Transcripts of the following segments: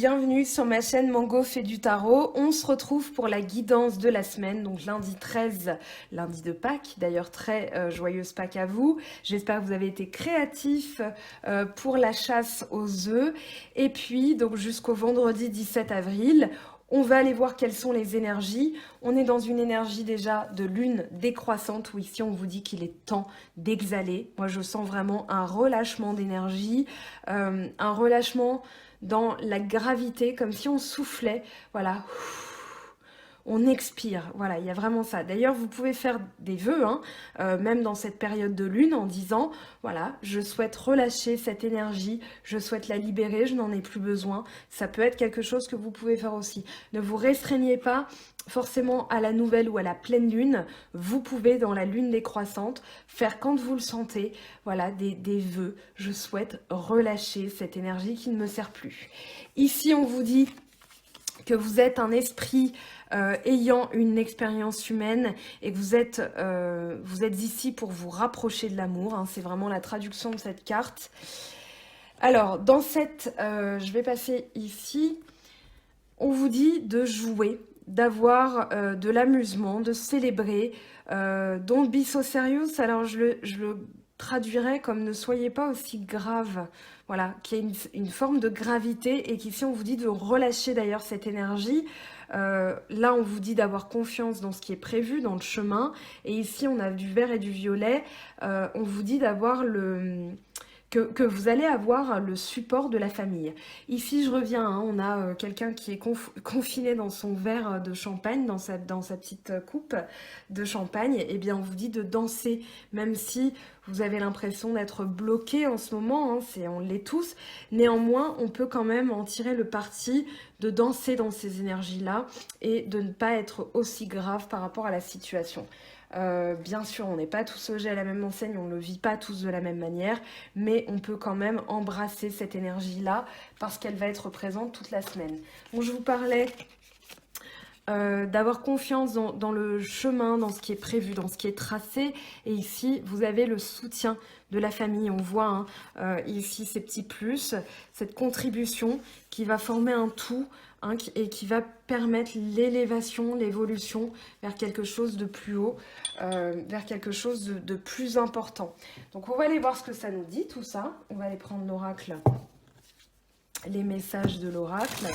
bienvenue sur ma chaîne Mango fait du tarot. On se retrouve pour la guidance de la semaine, donc lundi 13, lundi de Pâques. D'ailleurs, très joyeuse Pâques à vous. J'espère que vous avez été créatifs pour la chasse aux œufs. Et puis, donc jusqu'au vendredi 17 avril, on va aller voir quelles sont les énergies. On est dans une énergie déjà de lune décroissante où ici on vous dit qu'il est temps d'exhaler. Moi je sens vraiment un relâchement d'énergie, un relâchement dans la gravité, comme si on soufflait, voilà, on expire, voilà, il y a vraiment ça. D'ailleurs, vous pouvez faire des vœux, hein, même dans cette période de lune, en disant, voilà, je souhaite relâcher cette énergie, je souhaite la libérer, je n'en ai plus besoin. Ça peut être quelque chose que vous pouvez faire aussi. Ne vous restreignez pas forcément à la nouvelle ou à la pleine lune. Vous pouvez, dans la lune décroissante, faire quand vous le sentez, voilà, des vœux. Je souhaite relâcher cette énergie qui ne me sert plus. Ici, on vous dit que vous êtes un esprit ayant une expérience humaine et que vous êtes ici pour vous rapprocher de l'amour, hein, c'est vraiment la traduction de cette carte. Alors, dans cette... je vais passer ici. On vous dit de jouer, d'avoir de l'amusement, de célébrer. Don't be so serious. Alors, je le traduirais comme ne soyez pas aussi grave. Voilà, qu'il y ait une forme de gravité et qu'ici on vous dit de relâcher d'ailleurs cette énergie. Là, on vous dit d'avoir confiance dans ce qui est prévu, dans le chemin. Et ici, on a du vert et du violet. On vous dit d'avoir que vous allez avoir le support de la famille. Ici, je reviens, hein, on a quelqu'un qui est confiné dans son verre de champagne, dans sa petite coupe de champagne. Et bien, on vous dit de danser, même si vous avez l'impression d'être bloqué en ce moment, hein, on l'est tous. Néanmoins, on peut quand même en tirer le parti de danser dans ces énergies-là et de ne pas être aussi grave par rapport à la situation. Bien sûr, on n'est pas tous logés à la même enseigne, on ne le vit pas tous de la même manière, mais on peut quand même embrasser cette énergie-là parce qu'elle va être présente toute la semaine. Donc je vous parlais d'avoir confiance dans le chemin, dans ce qui est prévu, dans ce qui est tracé. Et ici, vous avez le soutien de la famille. On voit hein, ici ces petits plus, cette contribution qui va former un tout hein, et qui va permettre l'élévation, l'évolution vers quelque chose de plus haut, vers quelque chose de plus important. Donc on va aller voir ce que ça nous dit, tout ça. On va aller prendre l'oracle, les messages de l'oracle.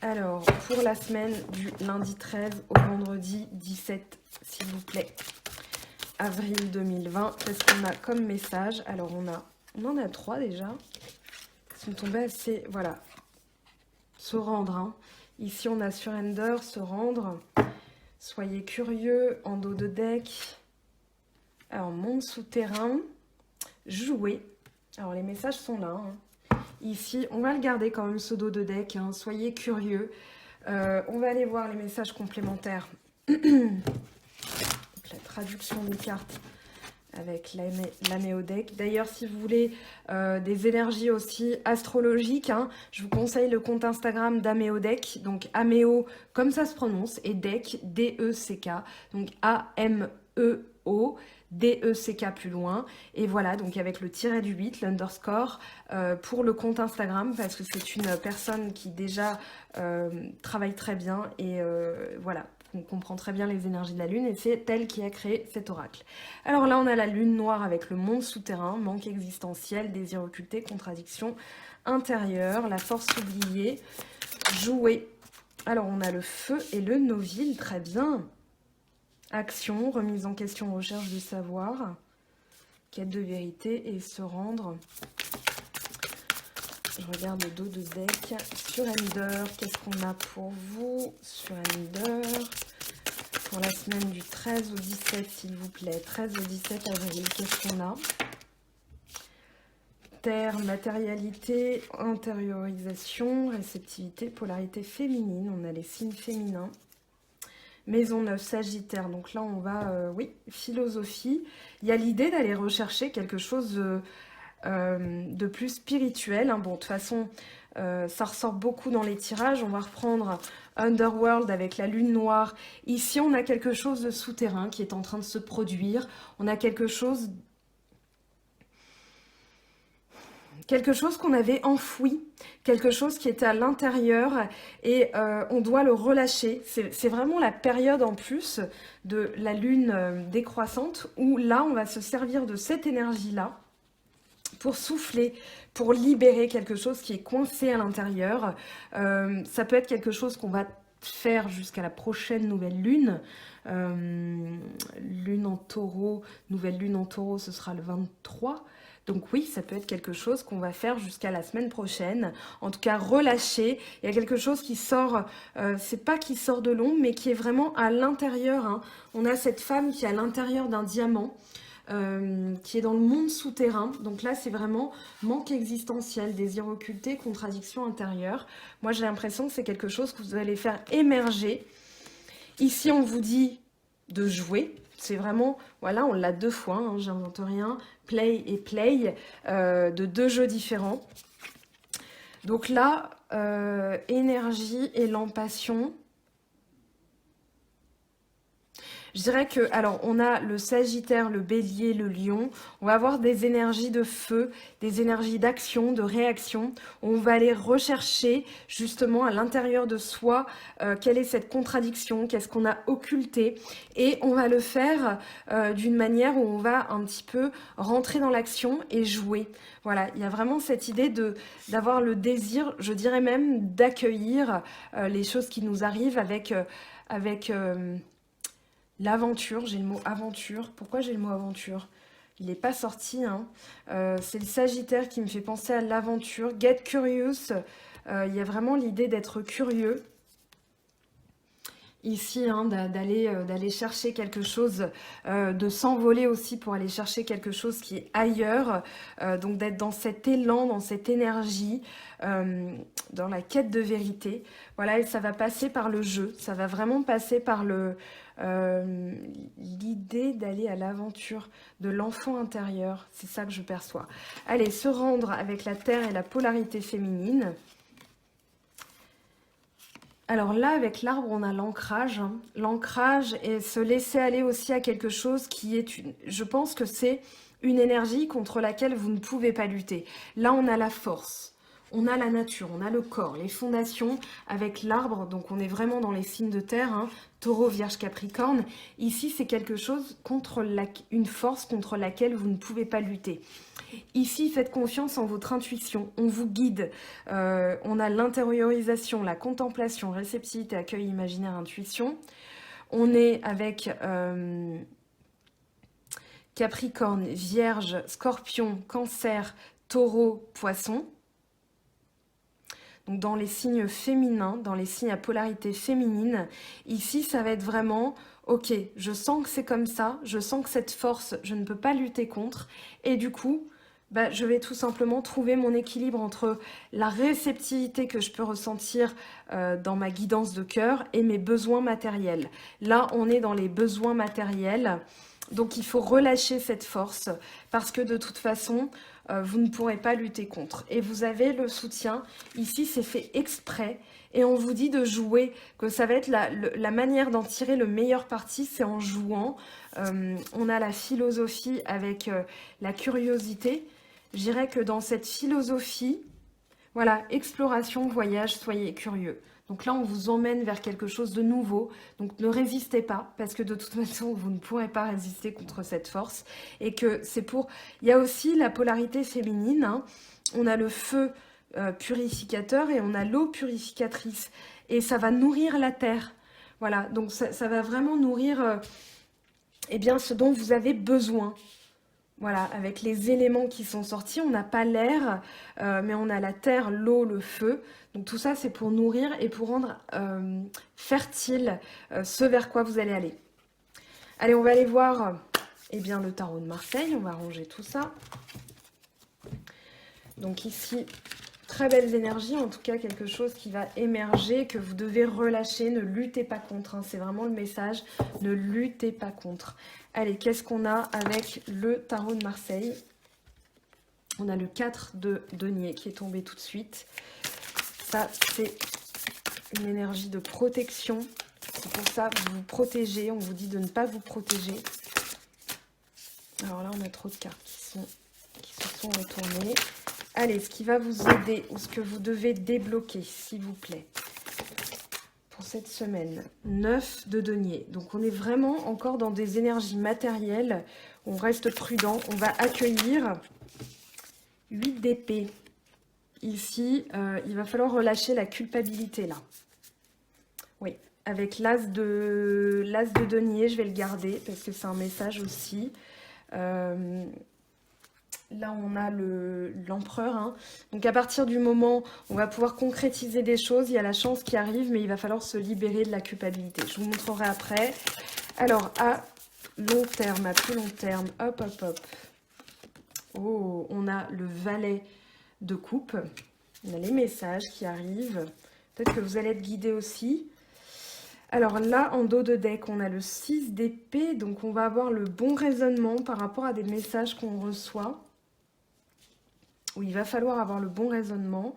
Alors, pour la semaine du lundi 13 au vendredi 17, s'il vous plaît, avril 2020, qu'est-ce qu'on a comme message? Alors, on en a 3 déjà, qui sont tombés assez, voilà, se rendre. Hein. Ici, on a surrender, se rendre, soyez curieux, en dos de deck. Alors, monde souterrain, jouer. Alors, les messages sont là, hein. Ici, on va le garder quand même ce dos de deck, hein. Soyez curieux. On va aller voir les messages complémentaires. Donc, la traduction des cartes avec l'Améo deck. D'ailleurs, si vous voulez des énergies aussi astrologiques, hein, je vous conseille le compte Instagram d'Améo deck. Donc Améo, comme ça se prononce, et deck, D-E-C-K. Donc A-M-E-O. D-E-C-K plus loin. Et voilà, donc avec le tiret du 8, l'underscore, pour le compte Instagram, parce que c'est une personne qui déjà travaille très bien et voilà, on comprend très bien les énergies de la Lune et c'est elle qui a créé cet oracle. Alors là, on a la Lune noire avec le monde souterrain, manque existentiel, désir occulté, contradiction intérieure, la force oubliée, jouer. Alors on a le feu et le noville, très bien. Action, remise en question, recherche du savoir, quête de vérité et se rendre. Je regarde le dos de deck. Surrender, qu'est-ce qu'on a pour vous? Surrender, pour la semaine du 13 au 17, s'il vous plaît. 13 au 17 avril, qu'est-ce qu'on a? Terre, matérialité, intériorisation, réceptivité, polarité féminine. On a les signes féminins. Maison 9, Sagittaire, donc là on va, oui, philosophie. Il y a l'idée d'aller rechercher quelque chose de plus spirituel. Hein. Bon, de toute façon, ça ressort beaucoup dans les tirages. On va reprendre Underworld avec la lune noire. Ici, on a quelque chose de souterrain qui est en train de se produire. On a quelque chose quelque chose qu'on avait enfoui, quelque chose qui était à l'intérieur et on doit le relâcher. C'est vraiment la période en plus de la lune décroissante où là, on va se servir de cette énergie-là pour souffler, pour libérer quelque chose qui est coincé à l'intérieur. Ça peut être quelque chose qu'on va faire jusqu'à la prochaine nouvelle lune. Lune en taureau, nouvelle lune en taureau, ce sera le 23. Donc oui, ça peut être quelque chose qu'on va faire jusqu'à la semaine prochaine. En tout cas, relâcher. Il y a quelque chose qui sort, c'est pas qui sort de l'ombre, mais qui est vraiment à l'intérieur. Hein. On a cette femme qui est à l'intérieur d'un diamant. Qui est dans le monde souterrain. Donc là, c'est vraiment manque existentiel, désir occulté, contradiction intérieure. Moi, j'ai l'impression que c'est quelque chose que vous allez faire émerger. Ici, on vous dit de jouer. C'est vraiment, voilà, on l'a 2 fois, hein, j'invente rien. Play et play, de 2 jeux différents. Donc là, énergie, élan, passion. Je dirais que, alors, on a le Sagittaire, le Bélier, le Lion. On va avoir des énergies de feu, des énergies d'action, de réaction. On va aller rechercher, justement, à l'intérieur de soi, quelle est cette contradiction, qu'est-ce qu'on a occulté. Et on va le faire d'une manière où on va un petit peu rentrer dans l'action et jouer. Voilà, il y a vraiment cette idée d'avoir le désir, je dirais même, d'accueillir les choses qui nous arrivent avec l'aventure. J'ai le mot aventure. Pourquoi j'ai le mot aventure? Il n'est pas sorti. Hein. C'est le Sagittaire qui me fait penser à l'aventure. Get curious. Il y a vraiment l'idée d'être curieux. Ici, hein, d'aller chercher quelque chose, de s'envoler aussi pour aller chercher quelque chose qui est ailleurs. Donc d'être dans cet élan, dans cette énergie, dans la quête de vérité. Voilà, et ça va passer par le jeu. Ça va vraiment passer par l'idée d'aller à l'aventure de l'enfant intérieur. C'est ça que je perçois. Allez, se rendre avec la terre et la polarité féminine. Alors là, avec l'arbre, on a l'ancrage. Hein. L'ancrage et se laisser aller aussi à quelque chose qui est je pense que c'est une énergie contre laquelle vous ne pouvez pas lutter. Là, on a la force. On a la nature, on a le corps, les fondations avec l'arbre. Donc, on est vraiment dans les signes de terre. Hein. Taureau, Vierge, Capricorne. Ici, c'est quelque chose une force contre laquelle vous ne pouvez pas lutter. Ici, faites confiance en votre intuition, on vous guide, on a l'intériorisation, la contemplation, réceptivité, accueil imaginaire, intuition. On est avec Capricorne, Vierge, Scorpion, Cancer, Taureau, Poisson. Donc dans les signes féminins, dans les signes à polarité féminine, ici ça va être vraiment, ok, je sens que c'est comme ça, je sens que cette force, je ne peux pas lutter contre, et du coup, je vais tout simplement trouver mon équilibre entre la réceptivité que je peux ressentir dans ma guidance de cœur et mes besoins matériels. Là, on est dans les besoins matériels, donc il faut relâcher cette force parce que de toute façon, vous ne pourrez pas lutter contre. Et vous avez le soutien, ici c'est fait exprès, et on vous dit de jouer, que ça va être la manière d'en tirer le meilleur parti, c'est en jouant. On a la philosophie avec la curiosité. Je dirais que dans cette philosophie, voilà, exploration, voyage, soyez curieux. Donc là, on vous emmène vers quelque chose de nouveau. Donc ne résistez pas, parce que de toute façon, vous ne pourrez pas résister contre cette force. Et que c'est pour... Il y a aussi la polarité féminine. Hein. On a le feu purificateur et on a l'eau purificatrice. Et ça va nourrir la terre. Voilà, donc ça va vraiment nourrir ce dont vous avez besoin. Voilà, avec les éléments qui sont sortis, on n'a pas l'air, mais on a la terre, l'eau, le feu. Donc tout ça, c'est pour nourrir et pour rendre fertile ce vers quoi vous allez aller. Allez, on va aller voir le tarot de Marseille. On va ranger tout ça. Donc ici, très belles énergies, en tout cas quelque chose qui va émerger, que vous devez relâcher, ne luttez pas contre. Hein, c'est vraiment le message, ne luttez pas contre. Allez, qu'est-ce qu'on a avec le tarot de Marseille? On a le 4 de denier qui est tombé tout de suite. Ça, c'est une énergie de protection. C'est pour ça que vous vous protégez. On vous dit de ne pas vous protéger. Alors là, on a trop de cartes qui se sont retournées. Allez, ce qui va vous aider ou ce que vous devez débloquer, s'il vous plaît, pour cette semaine. 9 de denier. Donc, on est vraiment encore dans des énergies matérielles. On reste prudent. On va accueillir 8 d'épée. Ici, il va falloir relâcher la culpabilité, là. Oui, avec l'as de denier, je vais le garder parce que c'est un message aussi. Là, on a l'empereur. Hein. Donc, à partir du moment où on va pouvoir concrétiser des choses, il y a la chance qui arrive, mais il va falloir se libérer de la culpabilité. Je vous montrerai après. Alors, à long terme, à plus long terme, hop, hop, hop. Oh, on a le valet de coupe. On a les messages qui arrivent. Peut-être que vous allez être guidé aussi. Alors là, en dos de deck, on a le 6 d'épée. Donc, on va avoir le bon raisonnement par rapport à des messages qu'on reçoit. Où il va falloir avoir le bon raisonnement.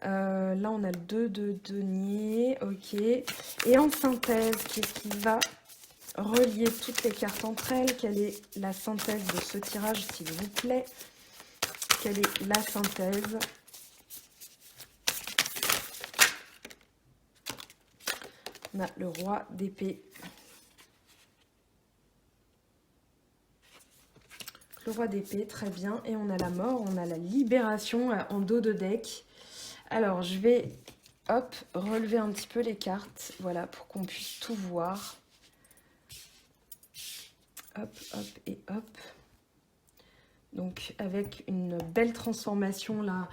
Là, on a le 2 de denier. Ok. Et en synthèse, qu'est-ce qui va relier toutes les cartes entre elles? Quelle est la synthèse de ce tirage, s'il vous plaît? Quelle est la synthèse? On a le roi d'épée. Le roi d'épée, très bien. Et on a la mort, on a la libération en dos de deck. Alors, je vais, hop, relever un petit peu les cartes. Voilà, pour qu'on puisse tout voir. Hop, hop et hop. Donc, avec une belle transformation là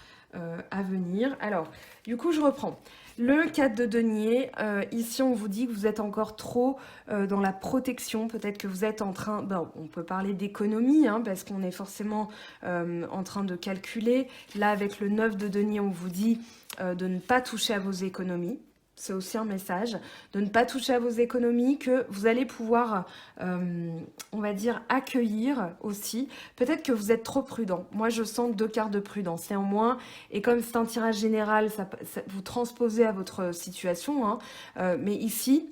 à venir. Alors, du coup, je reprends. Le 4 de denier, ici, on vous dit que vous êtes encore trop dans la protection. Peut-être que vous êtes en train... Bon, on peut parler d'économie, hein, parce qu'on est forcément en train de calculer. Là, avec le 9 de denier, on vous dit de ne pas toucher à vos économies. C'est aussi un message, de ne pas toucher à vos économies, que vous allez pouvoir, on va dire, accueillir aussi. Peut-être que vous êtes trop prudent. Moi, je sens 2 cartes de prudence néanmoins. Et comme c'est un tirage général, ça, vous transposez à votre situation. Hein. Mais ici...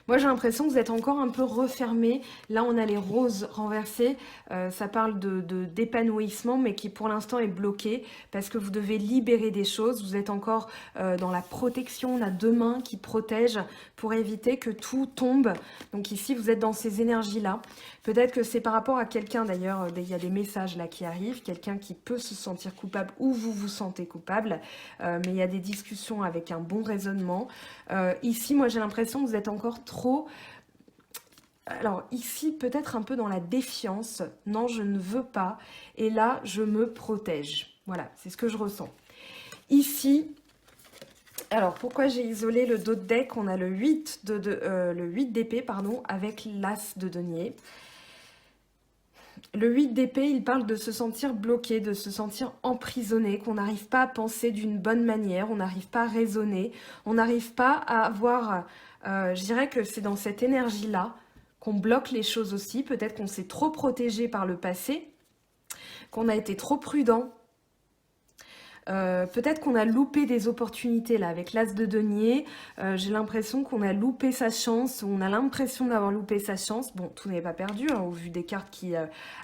Moi, j'ai l'impression que vous êtes encore un peu refermé. Là, on a les roses renversées. Ça parle d'épanouissement, mais qui pour l'instant est bloqué parce que vous devez libérer des choses. Vous êtes encore dans la protection. On a 2 mains qui protègent pour éviter que tout tombe. Donc ici, vous êtes dans ces énergies-là. Peut-être que c'est par rapport à quelqu'un, d'ailleurs, il y a des messages là qui arrivent. Quelqu'un qui peut se sentir coupable ou vous vous sentez coupable. Mais il y a des discussions avec un bon raisonnement. Ici, moi, j'ai l'impression que vous êtes encore trop... Alors ici, peut-être un peu dans la défiance. Non, je ne veux pas. Et là, je me protège. Voilà, c'est ce que je ressens. Ici, alors pourquoi j'ai isolé le dos de deck? On a le 8 d'épée, pardon, avec l'as de denier. Le 8 d'épée, il parle de se sentir bloqué, de se sentir emprisonné, qu'on n'arrive pas à penser d'une bonne manière, on n'arrive pas à raisonner, on n'arrive pas à avoir... je dirais que c'est dans cette énergie-là qu'on bloque les choses aussi. Peut-être qu'on s'est trop protégé par le passé, qu'on a été trop prudent. Peut-être qu'on a loupé des opportunités là avec l'as de denier. J'ai l'impression qu'on a loupé sa chance. On a l'impression d'avoir loupé sa chance. Bon, tout n'est pas perdu hein, au vu des cartes qui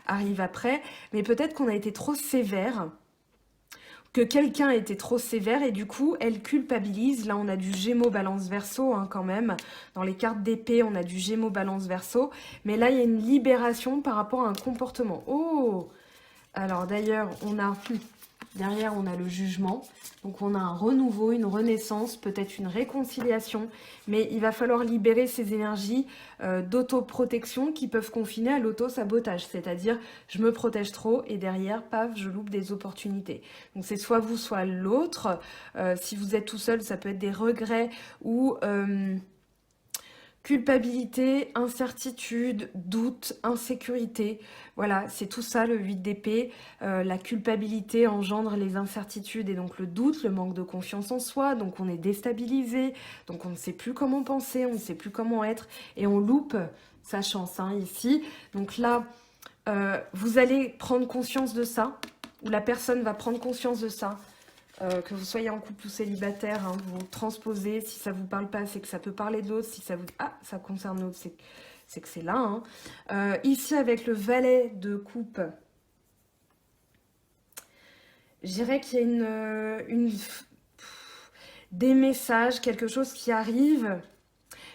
arrivent après. Mais peut-être qu'on a été trop sévère. Que quelqu'un a été trop sévère et du coup, elle culpabilise. Là, on a du Gémeaux, Balance, Verseau hein, quand même. Dans les cartes d'épée, on a du Gémeaux, Balance, Verseau. Mais là, il y a une libération par rapport à un comportement. Oh! Alors d'ailleurs, on a... Derrière, on a le jugement. Donc, on a un renouveau, une renaissance, peut-être une réconciliation. Mais il va falloir libérer ces énergies d'autoprotection qui peuvent confiner à l'auto-sabotage. C'est-à-dire, je me protège trop et derrière, paf, je loupe des opportunités. Donc, c'est soit vous, soit l'autre. Si vous êtes tout seul, ça peut être des regrets ou... culpabilité, incertitude, doute, insécurité. Voilà, c'est tout ça le 8 d'épée. La culpabilité engendre les incertitudes et donc le doute, le manque de confiance en soi. Donc on est déstabilisé, donc on ne sait plus comment penser, on ne sait plus comment être et on loupe sa chance hein, ici. Donc là, vous allez prendre conscience de ça, ou la personne va prendre conscience de ça. Que vous soyez en couple ou célibataire, hein, vous transposez. Si ça vous parle pas, c'est que ça peut parler de l'autre. Si ça vous... Ah, ça concerne l'autre, c'est que c'est là. Hein. Ici, avec le valet de coupe, Je dirais qu'il y a des messages, quelque chose qui arrive,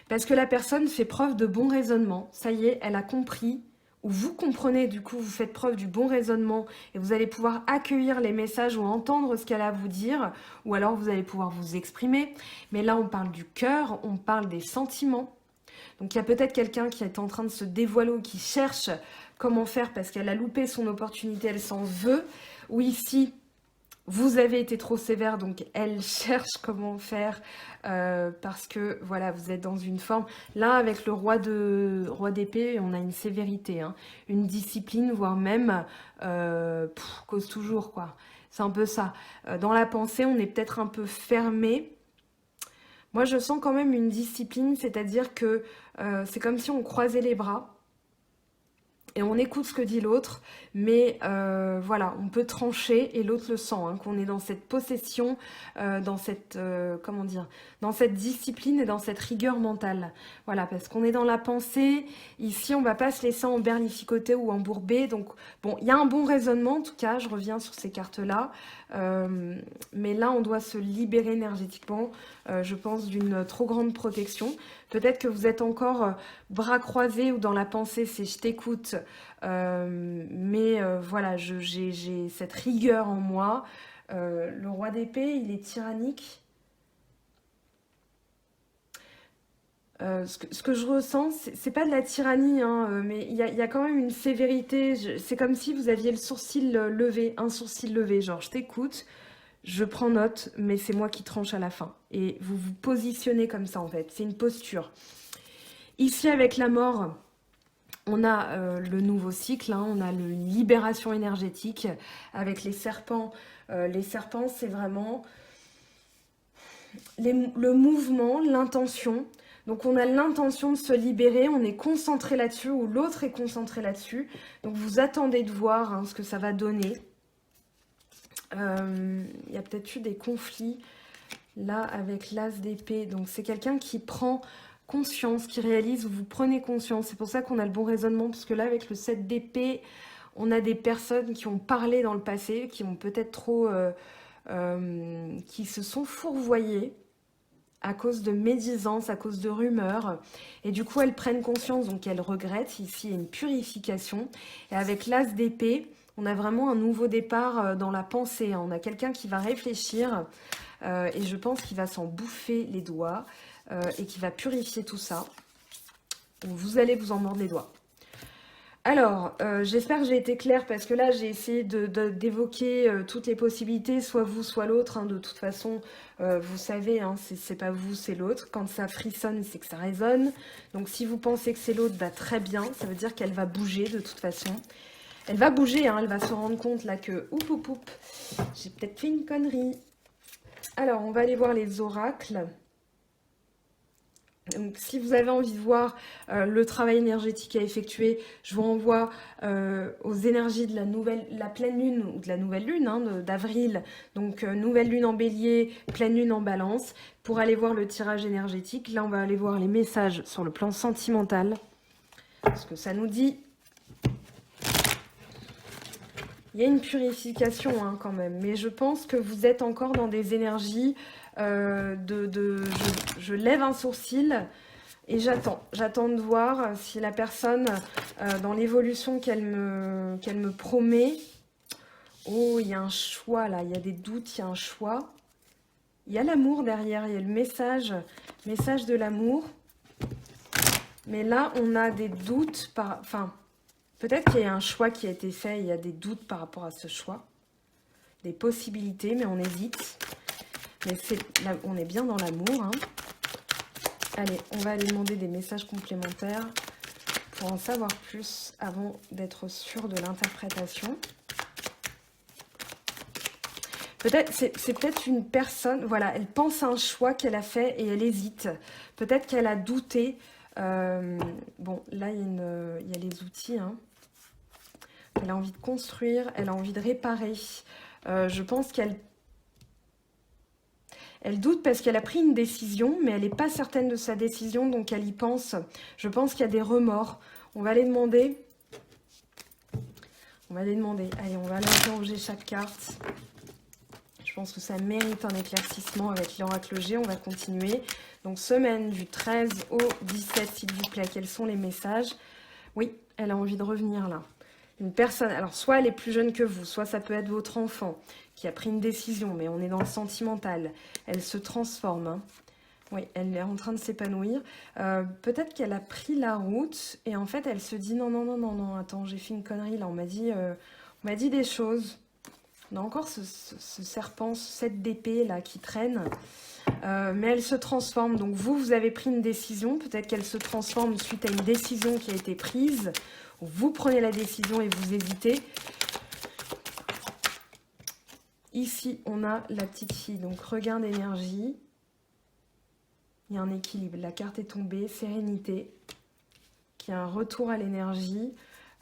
parce que la personne fait preuve de bon raisonnement. Ça y est, elle a compris, ou vous comprenez, du coup, vous faites preuve du bon raisonnement, et vous allez pouvoir accueillir les messages ou entendre ce qu'elle a à vous dire, ou alors vous allez pouvoir vous exprimer. Mais là, on parle du cœur, on parle des sentiments. Donc il y a peut-être quelqu'un qui est en train de se dévoiler ou qui cherche comment faire parce qu'elle a loupé son opportunité, elle s'en veut. Ou ici, vous avez été trop sévère, donc elle cherche comment faire parce que voilà, vous êtes dans une forme. Là, avec le roi d'épée, on a une sévérité, hein, une discipline, voire même cause toujours quoi. C'est un peu ça. Dans la pensée, on est peut-être un peu fermé. Moi, je sens quand même une discipline, c'est-à-dire que c'est comme si on croisait les bras et on écoute ce que dit l'autre, mais voilà, on peut trancher et l'autre le sent, hein, qu'on est dans cette possession, dans cette, comment dire, dans cette discipline et dans cette rigueur mentale. Voilà, parce qu'on est dans la pensée, ici on va pas se laisser emberlificoter ou embourber, donc bon, il y a un bon raisonnement en tout cas, je reviens sur ces cartes-là, mais là on doit se libérer énergétiquement, je pense, d'une trop grande protection. Peut-être que vous êtes encore bras croisés ou dans la pensée, c'est je t'écoute, mais voilà, j'ai cette rigueur en moi. Le roi d'épée, il est tyrannique. Ce que je ressens, c'est pas de la tyrannie, hein, mais il y a quand même une sévérité. C'est comme si vous aviez le sourcil levé, un sourcil levé, genre je t'écoute, je prends note, mais c'est moi qui tranche à la fin. Et vous vous positionnez comme ça en fait, c'est une posture. Ici avec la mort, on a le nouveau cycle, hein, on a le libération énergétique avec les serpents. Les serpents, c'est vraiment le mouvement, l'intention. Donc on a l'intention de se libérer, on est concentré là-dessus, ou l'autre est concentré là-dessus. Donc vous attendez de voir hein, ce que ça va donner. Il y a peut-être eu des conflits là avec l'as d'épée. Donc c'est quelqu'un qui prend conscience, qui réalise, vous prenez conscience. C'est pour ça qu'on a le bon raisonnement, parce que là avec le 7 d'épée, on a des personnes qui ont parlé dans le passé, qui ont peut-être trop... qui se sont fourvoyées à cause de médisance, à cause de rumeurs. Et du coup, elles prennent conscience, donc elles regrettent. Ici, il y a une purification. Et avec l'as d'épée, on a vraiment un nouveau départ dans la pensée. On a quelqu'un qui va réfléchir et je pense qu'il va s'en bouffer les doigts et qui va purifier tout ça. Vous allez vous en mordre les doigts. Alors, j'espère que j'ai été claire parce que là, j'ai essayé d'évoquer toutes les possibilités, soit vous, soit l'autre. Hein, de toute façon, vous savez, hein, c'est pas vous, c'est l'autre. Quand ça frissonne, c'est que ça résonne. Donc, si vous pensez que c'est l'autre, bah, très bien. Ça veut dire qu'elle va bouger de toute façon. Elle va bouger, hein, elle va se rendre compte là que, oup, j'ai peut-être fait une connerie. Alors, on va aller voir les oracles. Donc, si vous avez envie de voir le travail énergétique à effectuer, je vous renvoie aux énergies de la pleine lune ou de la nouvelle lune hein, d'avril. Donc, nouvelle lune en bélier, pleine lune en balance. Pour aller voir le tirage énergétique, là, on va aller voir les messages sur le plan sentimental. Parce que ça nous dit... Il y a une purification hein, quand même. Mais je pense que vous êtes encore dans des énergies... je lève un sourcil et j'attends de voir si la personne dans l'évolution qu'elle me promet, oh il y a un choix là, il y a des doutes, il y a un choix, il y a l'amour derrière, il y a le message de l'amour, mais là on a des doutes, enfin peut-être qu'il y a un choix qui a été fait, il y a des doutes par rapport à ce choix, des possibilités, mais on hésite. Mais là, on est bien dans l'amour. Hein. Allez, on va aller demander des messages complémentaires pour en savoir plus avant d'être sûr de l'interprétation. Peut-être, c'est peut-être une personne, voilà, elle pense à un choix qu'elle a fait et elle hésite. Peut-être qu'elle a douté. Bon, là, il y a les outils. Hein. Elle a envie de construire, elle a envie de réparer. Je pense qu'elle doute parce qu'elle a pris une décision, mais elle n'est pas certaine de sa décision, donc elle y pense. Je pense qu'il y a des remords. On va les demander. Allez, on va aller interroger chaque carte. pense que ça mérite un éclaircissement avec l'oracle G. On va continuer. Donc, semaine du 13 au 17, s'il vous plaît. Quels sont les messages? Oui, elle a envie de revenir là. Une personne, alors soit elle est plus jeune que vous, soit ça peut être votre enfant qui a pris une décision, mais on est dans le sentimental. Elle se transforme, hein. Oui, elle est en train de s'épanouir. Peut-être qu'elle a pris la route et en fait, elle se dit non, non, non, non, non, attends, j'ai fait une connerie là. On m'a dit des choses. On a encore ce serpent, ce 7 d'épée là qui traîne. Mais elle se transforme. Donc vous avez pris une décision. Peut-être qu'elle se transforme suite à une décision qui a été prise. Vous prenez la décision et vous hésitez. Ici, on a la petite fille. Donc regain d'énergie. Il y a un équilibre. La carte est tombée. Sérénité. Qui a un retour à l'énergie.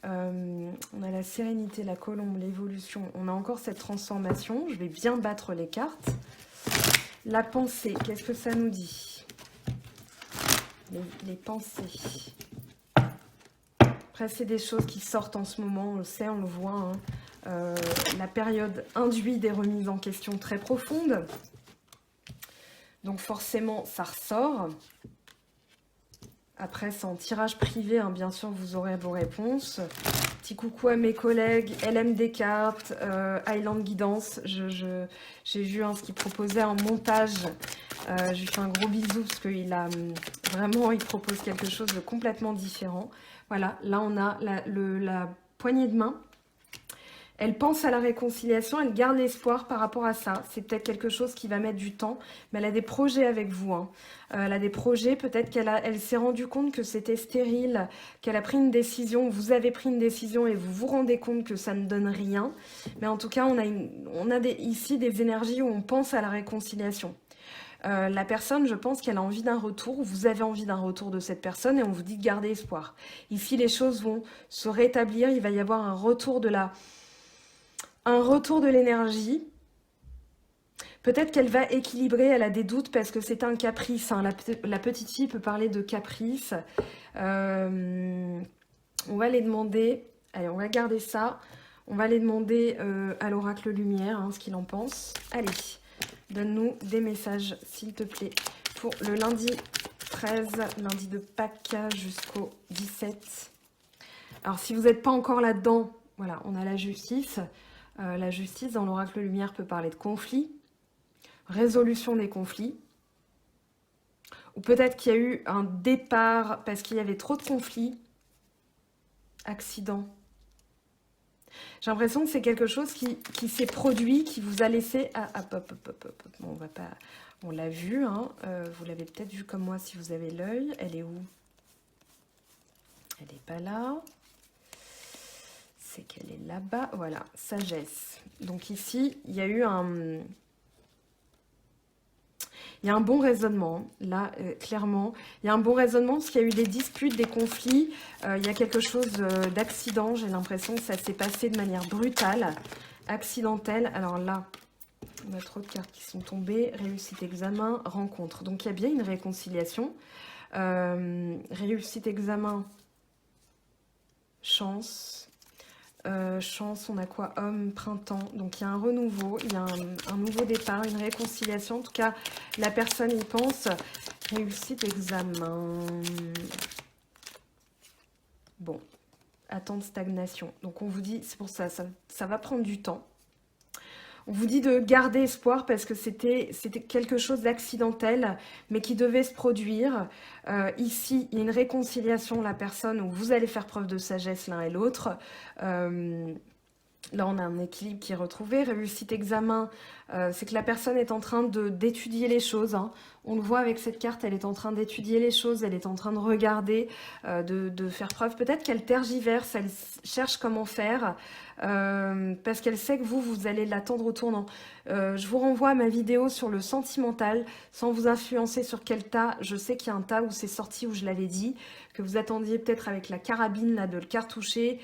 On a la sérénité, la colombe, l'évolution. On a encore cette transformation. Je vais bien battre les cartes. La pensée, qu'est-ce que ça nous dit? Les pensées. Après, c'est des choses qui sortent en ce moment, on le sait, on le voit. Hein. La période induit des remises en question très profondes. Donc forcément, ça ressort. Après, c'est en tirage privé, hein, bien sûr, vous aurez vos réponses. Petit coucou à mes collègues, LM Descartes, Highland Guidance. J'ai vu ce qu'il proposait en montage. Je lui fais un gros bisou parce qu'il a vraiment, il propose quelque chose de complètement différent. Voilà, là on a la poignée de main. Elle pense à la réconciliation, elle garde l'espoir par rapport à ça. C'est peut-être quelque chose qui va mettre du temps, mais elle a des projets avec vous. Hein. Elle a des projets, peut-être elle s'est rendue compte que c'était stérile, qu'elle a pris une décision, vous avez pris une décision et vous vous rendez compte que ça ne donne rien. Mais en tout cas, on a ici des énergies où on pense à la réconciliation. La personne, je pense qu'elle a envie d'un retour, vous avez envie d'un retour de cette personne et on vous dit de garder espoir. Ici, les choses vont se rétablir, il va y avoir un retour de l'énergie. Peut-être qu'elle va équilibrer, elle a des doutes parce que c'est un caprice. Hein. La petite fille peut parler de caprice. On va les demander, allez, on va garder ça. On va les demander à l'oracle lumière, hein, ce qu'il en pense. Allez, donne-nous des messages, s'il te plaît, pour le lundi 13, lundi de Pâques jusqu'au 17. Alors, si vous n'êtes pas encore là-dedans, voilà, on a la justice. La justice, dans l'oracle lumière, peut parler de conflit, résolution des conflits. Ou peut-être qu'il y a eu un départ parce qu'il y avait trop de conflits. Accident. J'ai l'impression que c'est quelque chose qui s'est produit, qui vous a laissé... Ah, bon, on l'a vu, hein. Vous l'avez peut-être vu comme moi si vous avez l'œil. Elle est où? Elle n'est pas là. C'est qu'elle est là-bas. Voilà, sagesse. Donc ici, il y a eu un... Il y a un bon raisonnement, là, clairement. Il y a un bon raisonnement parce qu'il y a eu des disputes, des conflits. Il y a quelque chose d'accident. J'ai l'impression que ça s'est passé de manière brutale, accidentelle. Alors là, on a trop de cartes qui sont tombées. Réussite, examen, rencontre. Donc il y a bien une réconciliation. Réussite, examen, chance. Chance, on a quoi? Homme, printemps. Donc il y a un renouveau, il y a un nouveau départ, une réconciliation. En tout cas, la personne y pense. Réussite, examen. Bon, attente, stagnation. Donc on vous dit, c'est pour ça, ça va prendre du temps. On vous dit de garder espoir parce que c'était quelque chose d'accidentel, mais qui devait se produire. Ici, il y a une réconciliation, la personne, où vous allez faire preuve de sagesse l'un et l'autre. Là, on a un équilibre qui est retrouvé. Réussite, examen, c'est que la personne est en train d'étudier les choses. Hein. On le voit avec cette carte, elle est en train d'étudier les choses, elle est en train de regarder, de faire preuve. Peut-être qu'elle tergiverse, elle cherche comment faire, parce qu'elle sait que vous allez l'attendre au tournant. Je vous renvoie à ma vidéo sur le sentimental, sans vous influencer sur quel tas. Je sais qu'il y a un tas où c'est sorti, où je l'avais dit, que vous attendiez peut-être avec la carabine là, de le cartoucher.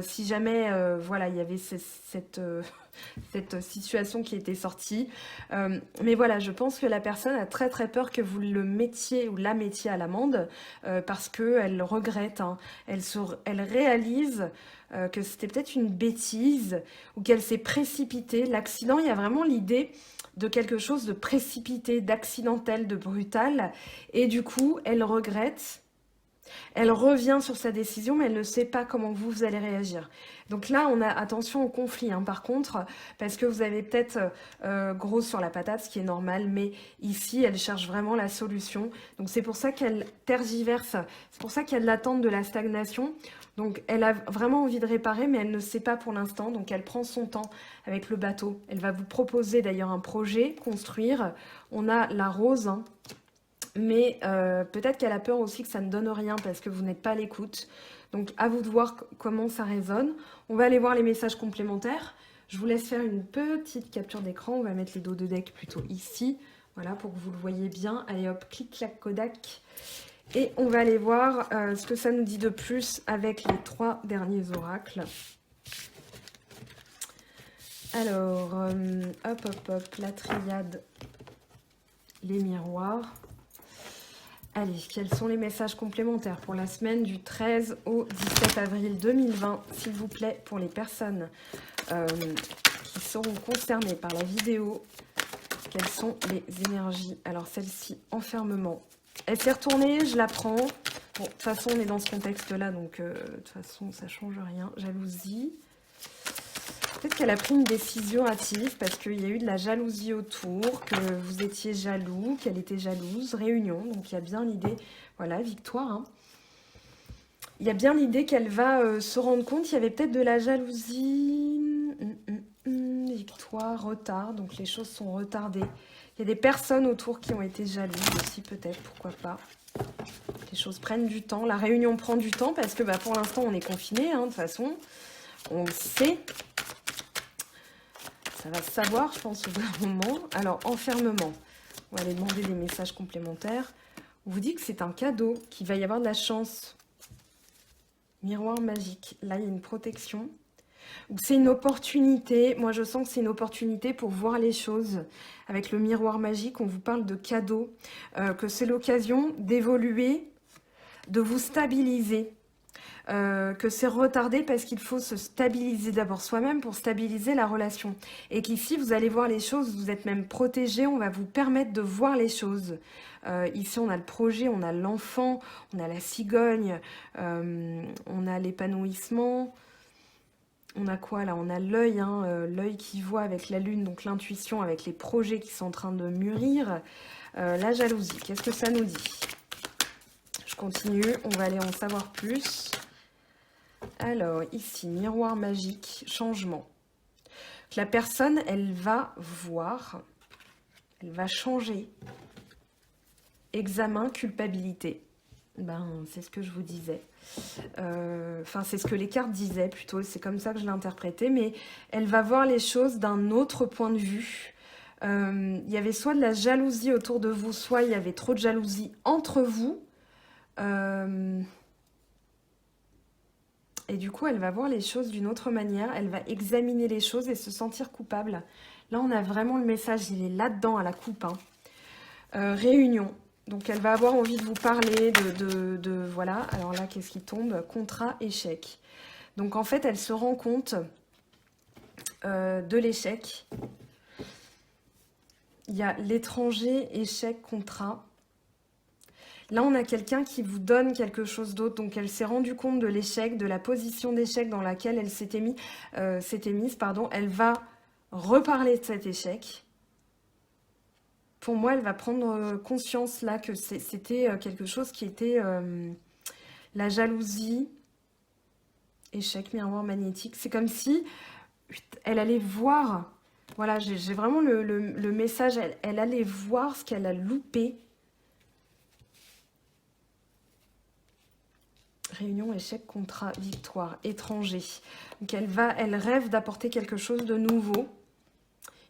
Si jamais, voilà, il y avait cette cette situation qui était sortie. Mais voilà, je pense que la personne a très très peur que vous le mettiez ou la mettiez à l'amende parce qu'elle regrette, hein. Elle réalise que c'était peut-être une bêtise ou qu'elle s'est précipitée. L'accident, il y a vraiment l'idée de quelque chose de précipité, d'accidentel, de brutal. Et du coup, elle regrette. Elle revient sur sa décision, mais elle ne sait pas comment vous allez réagir. Donc là, on a attention au conflit, hein, par contre, parce que vous avez peut-être gros sur la patate, ce qui est normal, mais ici, elle cherche vraiment la solution. Donc c'est pour ça qu'elle tergiverse, c'est pour ça qu'il y a de l'attente, de la stagnation. Donc elle a vraiment envie de réparer, mais elle ne sait pas pour l'instant, donc elle prend son temps avec le bateau. Elle va vous proposer d'ailleurs un projet, construire. On a la rose, hein. Mais peut-être qu'elle a peur aussi que ça ne donne rien parce que vous n'êtes pas à l'écoute. Donc à vous de voir comment ça résonne. On va aller voir les messages complémentaires. Je vous laisse faire une petite capture d'écran. On va mettre les dos de deck plutôt ici. Voilà, pour que vous le voyez bien. Allez hop, clic-clac Kodak. Et on va aller voir ce que ça nous dit de plus avec les 3 derniers oracles. Alors, hop, hop, hop, la triade, les miroirs. Allez, quels sont les messages complémentaires pour la semaine du 13 au 17 avril 2020, s'il vous plaît, pour les personnes qui seront concernées par la vidéo. Quelles sont les énergies? Alors, celle-ci, enfermement. Elle s'est retournée, je la prends. Bon, de toute façon, on est dans ce contexte-là, donc de toute façon, ça ne change rien. Jalousie. Peut-être qu'elle a pris une décision hâtive parce qu'il y a eu de la jalousie autour, que vous étiez jaloux, qu'elle était jalouse. Réunion, donc il y a bien l'idée, voilà, victoire. Hein. Il y a bien l'idée qu'elle va se rendre compte qu'il y avait peut-être de la jalousie. Victoire, retard, donc les choses sont retardées. Il y a des personnes autour qui ont été jalouses aussi, peut-être, pourquoi pas. Les choses prennent du temps. La réunion prend du temps parce que pour l'instant, on est confiné, hein, de toute façon. On le sait. Ça va se savoir, je pense, au bout d'un moment. Alors, enfermement. On va aller demander des messages complémentaires. On vous dit que c'est un cadeau, qu'il va y avoir de la chance. Miroir magique. Là, il y a une protection. C'est une opportunité. Moi, je sens que c'est une opportunité pour voir les choses. Avec le miroir magique, on vous parle de cadeau. Que c'est l'occasion d'évoluer, de vous stabiliser. Que c'est retardé parce qu'il faut se stabiliser d'abord soi-même pour stabiliser la relation. Et qu'ici, vous allez voir les choses, vous êtes même protégé, on va vous permettre de voir les choses. Ici, on a le projet, on a l'enfant, on a la cigogne, on a l'épanouissement. On a quoi là? On a l'œil, hein, l'œil qui voit avec la lune, donc l'intuition avec les projets qui sont en train de mûrir. La jalousie, qu'est-ce que ça nous dit? Je continue, on va aller en savoir plus. Alors, ici, miroir magique, changement. La personne, elle va voir, elle va changer. Examen, culpabilité. C'est ce que je vous disais. Enfin, c'est ce que les cartes disaient plutôt. C'est comme ça que je l'ai interprété. Mais elle va voir les choses d'un autre point de vue. Il y avait soit de la jalousie autour de vous, soit il y avait trop de jalousie entre vous. Et du coup, elle va voir les choses d'une autre manière. Elle va examiner les choses et se sentir coupable. Là, on a vraiment le message. Il est là-dedans, à la coupe. Hein. Réunion. Donc, elle va avoir envie de vous parler de voilà. Alors là, qu'est-ce qui tombe? Contrat, échec. Donc, en fait, elle se rend compte de l'échec. Il y a l'étranger, échec, contrat. Là, on a quelqu'un qui vous donne quelque chose d'autre. Donc, elle s'est rendue compte de l'échec, de la position d'échec dans laquelle elle s'était mise. Elle va reparler de cet échec. Pour moi, elle va prendre conscience là que c'était quelque chose qui était la jalousie, échec, miroir magnétique. C'est comme si elle allait voir, voilà, j'ai vraiment le message, elle allait voir ce qu'elle a loupé. Réunion, échec, contrat, victoire, étranger. Donc elle rêve d'apporter quelque chose de nouveau.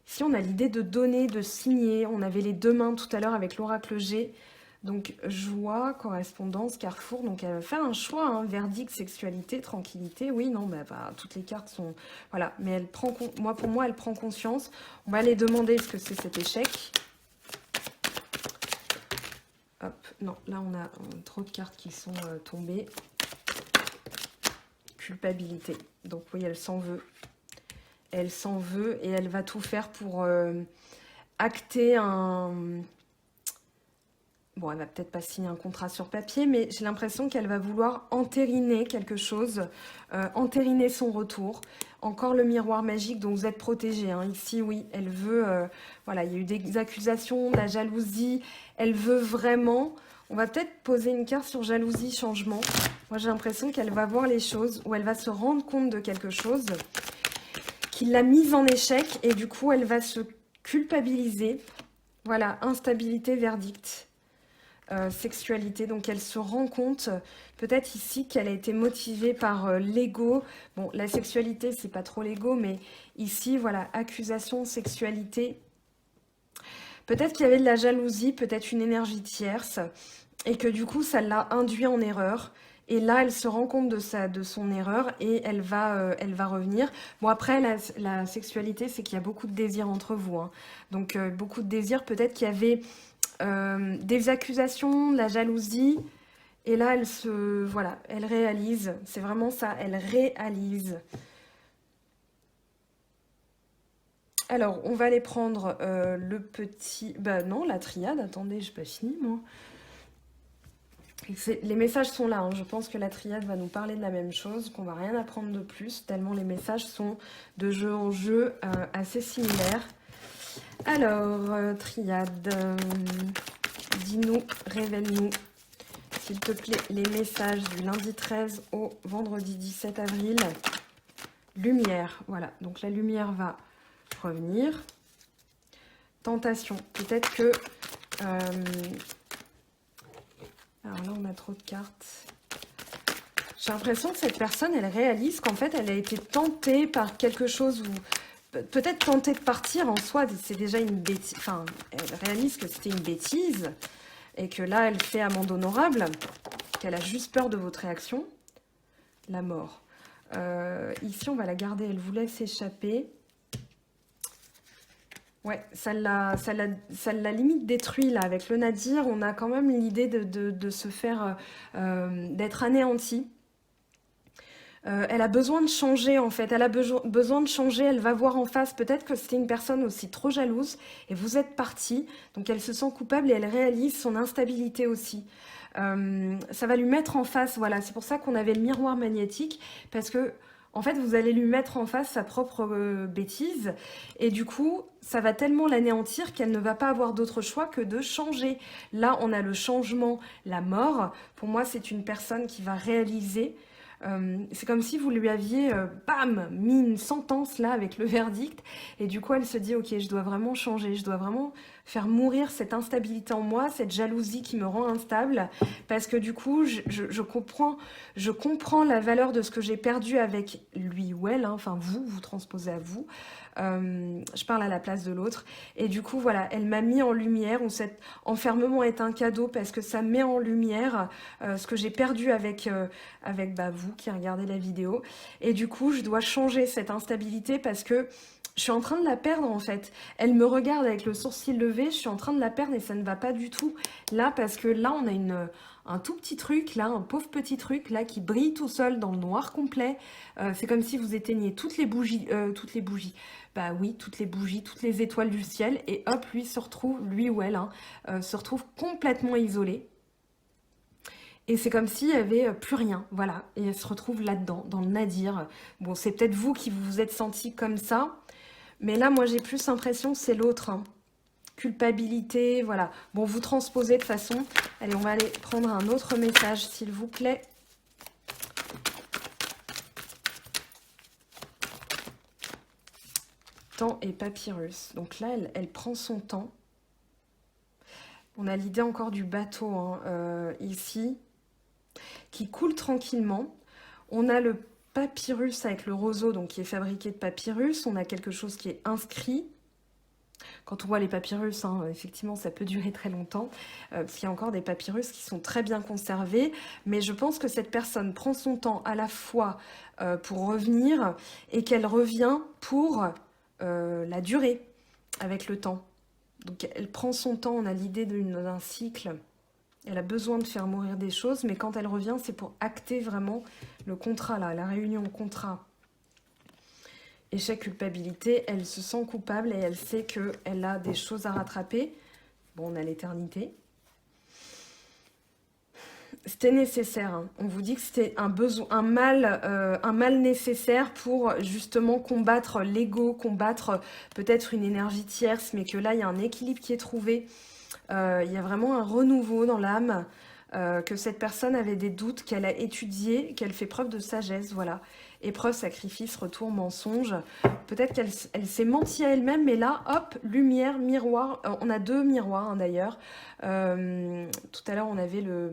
Ici, on a l'idée de donner, de signer. On avait les deux mains tout à l'heure avec l'oracle G. Donc joie, correspondance, carrefour. Donc elle va faire un choix, hein, verdict, sexualité, tranquillité. Oui, non, bah, toutes les cartes sont... Voilà, mais elle prend, pour moi, elle prend conscience. On va aller demander ce que c'est cet échec. Hop, non, là on a trop de cartes qui sont tombées. Culpabilité. Donc oui, elle s'en veut. Elle s'en veut et elle va tout faire pour acter un... Bon, elle va peut-être pas signer un contrat sur papier, mais j'ai l'impression qu'elle va vouloir entériner quelque chose, entériner son retour. Encore le miroir magique dont vous êtes protégé. Hein. Ici, oui, elle veut... voilà, il y a eu des accusations, de la jalousie. Elle veut vraiment... On va peut-être poser une carte sur jalousie, changement. Moi, j'ai l'impression qu'elle va voir les choses, ou elle va se rendre compte de quelque chose qui l'a mise en échec, et du coup, elle va se culpabiliser. Voilà, instabilité, verdict. Sexualité, donc elle se rend compte peut-être ici qu'elle a été motivée par l'ego. Bon, la sexualité c'est pas trop l'ego, mais ici voilà, accusation, sexualité. Peut-être qu'il y avait de la jalousie, peut-être une énergie tierce, et que du coup ça l'a induit en erreur. Et là, elle se rend compte de son erreur et elle va revenir. Bon, après, la sexualité, c'est qu'il y a beaucoup de désir entre vous. Hein. Donc, beaucoup de désir. Peut-être qu'il y avait des accusations, de la jalousie. Et là, voilà, elle réalise. C'est vraiment ça, elle réalise. Alors, on va aller prendre le petit... Bah non, la triade. Attendez, j'ai pas fini, moi. Les messages sont là, hein. Je pense que la triade va nous parler de la même chose, qu'on va rien apprendre de plus, tellement les messages sont de jeu en jeu assez similaires. Alors, triade, dis-nous, révèle-nous, s'il te plaît, les messages du lundi 13 au vendredi 17 avril. Lumière, voilà, donc la lumière va revenir. Tentation, peut-être que... alors là, on a trop de cartes. J'ai l'impression que cette personne, elle réalise qu'en fait, elle a été tentée par quelque chose ou peut-être tentée de partir en soi, c'est déjà une bêtise. Enfin, elle réalise que c'était une bêtise et que là, elle fait amende honorable, qu'elle a juste peur de votre réaction. La mort. Ici, on va la garder. Elle voulait s'échapper. Ouais, ça l'a limite détruit là. Avec le Nadir, on a quand même l'idée de se faire, d'être anéanti. Elle a besoin de changer en fait, elle a besoin de changer, elle va voir en face, peut-être que c'était une personne aussi trop jalouse et vous êtes parti, donc elle se sent coupable et elle réalise son instabilité aussi. Ça va lui mettre en face, voilà, c'est pour ça qu'on avait le miroir magnétique, parce que en fait vous allez lui mettre en face sa propre bêtise et du coup ça va tellement l'anéantir qu'elle ne va pas avoir d'autre choix que de changer. Là on a le changement, la mort, pour moi c'est une personne qui va réaliser. C'est comme si vous lui aviez, bam, mis une sentence là avec le verdict. Et du coup, elle se dit, ok, je dois vraiment changer, je dois vraiment faire mourir cette instabilité en moi, cette jalousie qui me rend instable. Parce que du coup, je comprends la valeur de ce que j'ai perdu avec lui ou elle. Hein, enfin, vous transposez à vous. Je parle à la place de l'autre. Et du coup, voilà, elle m'a mis en lumière, ou cet enfermement est un cadeau parce que ça met en lumière ce que j'ai perdu avec vous qui regardez la vidéo. Et du coup, je dois changer cette instabilité parce que je suis en train de la perdre en fait. Elle me regarde avec le sourcil levé, je suis en train de la perdre et ça ne va pas du tout. Là, parce que là, on a un tout petit truc, là, un pauvre petit truc, là, qui brille tout seul dans le noir complet. C'est comme si vous éteigniez toutes les bougies. Bah oui, toutes les bougies, toutes les étoiles du ciel. Et hop, lui ou elle, hein, se retrouve complètement isolé. Et c'est comme s'il n'y avait plus rien, voilà. Et elle se retrouve là-dedans, dans le nadir. Bon, c'est peut-être vous qui vous êtes senti comme ça. Mais là, moi, j'ai plus l'impression que c'est l'autre. Hein. Culpabilité, voilà. Bon, vous transposez de façon. Allez, on va aller prendre un autre message, s'il vous plaît. Temps et papyrus. Donc là, elle prend son temps. On a l'idée encore du bateau, hein, ici, qui coule tranquillement. On a le papyrus avec le roseau, donc qui est fabriqué de papyrus. On a quelque chose qui est inscrit. Quand on voit les papyrus, hein, effectivement, ça peut durer très longtemps, parce qu'il y a encore des papyrus qui sont très bien conservés, mais je pense que cette personne prend son temps à la fois pour revenir et qu'elle revient pour la durée avec le temps. Donc elle prend son temps, on a l'idée d'un cycle, elle a besoin de faire mourir des choses, mais quand elle revient, c'est pour acter vraiment le contrat, là, la réunion contrat. Échec, culpabilité, elle se sent coupable et elle sait qu'elle a des choses à rattraper. Bon, on a l'éternité. C'était nécessaire. Hein. On vous dit que c'était un besoin, un mal nécessaire pour justement combattre l'ego, combattre peut-être une énergie tierce, mais que là, il y a un équilibre qui est trouvé. Il y a vraiment un renouveau dans l'âme. Que cette personne avait des doutes, qu'elle a étudié, qu'elle fait preuve de sagesse, voilà. Épreuve, sacrifice, retour, mensonge. Peut-être qu'elle s'est menti à elle-même, mais là, hop, lumière, miroir. On a 2 miroirs, hein, d'ailleurs. Tout à l'heure, on avait le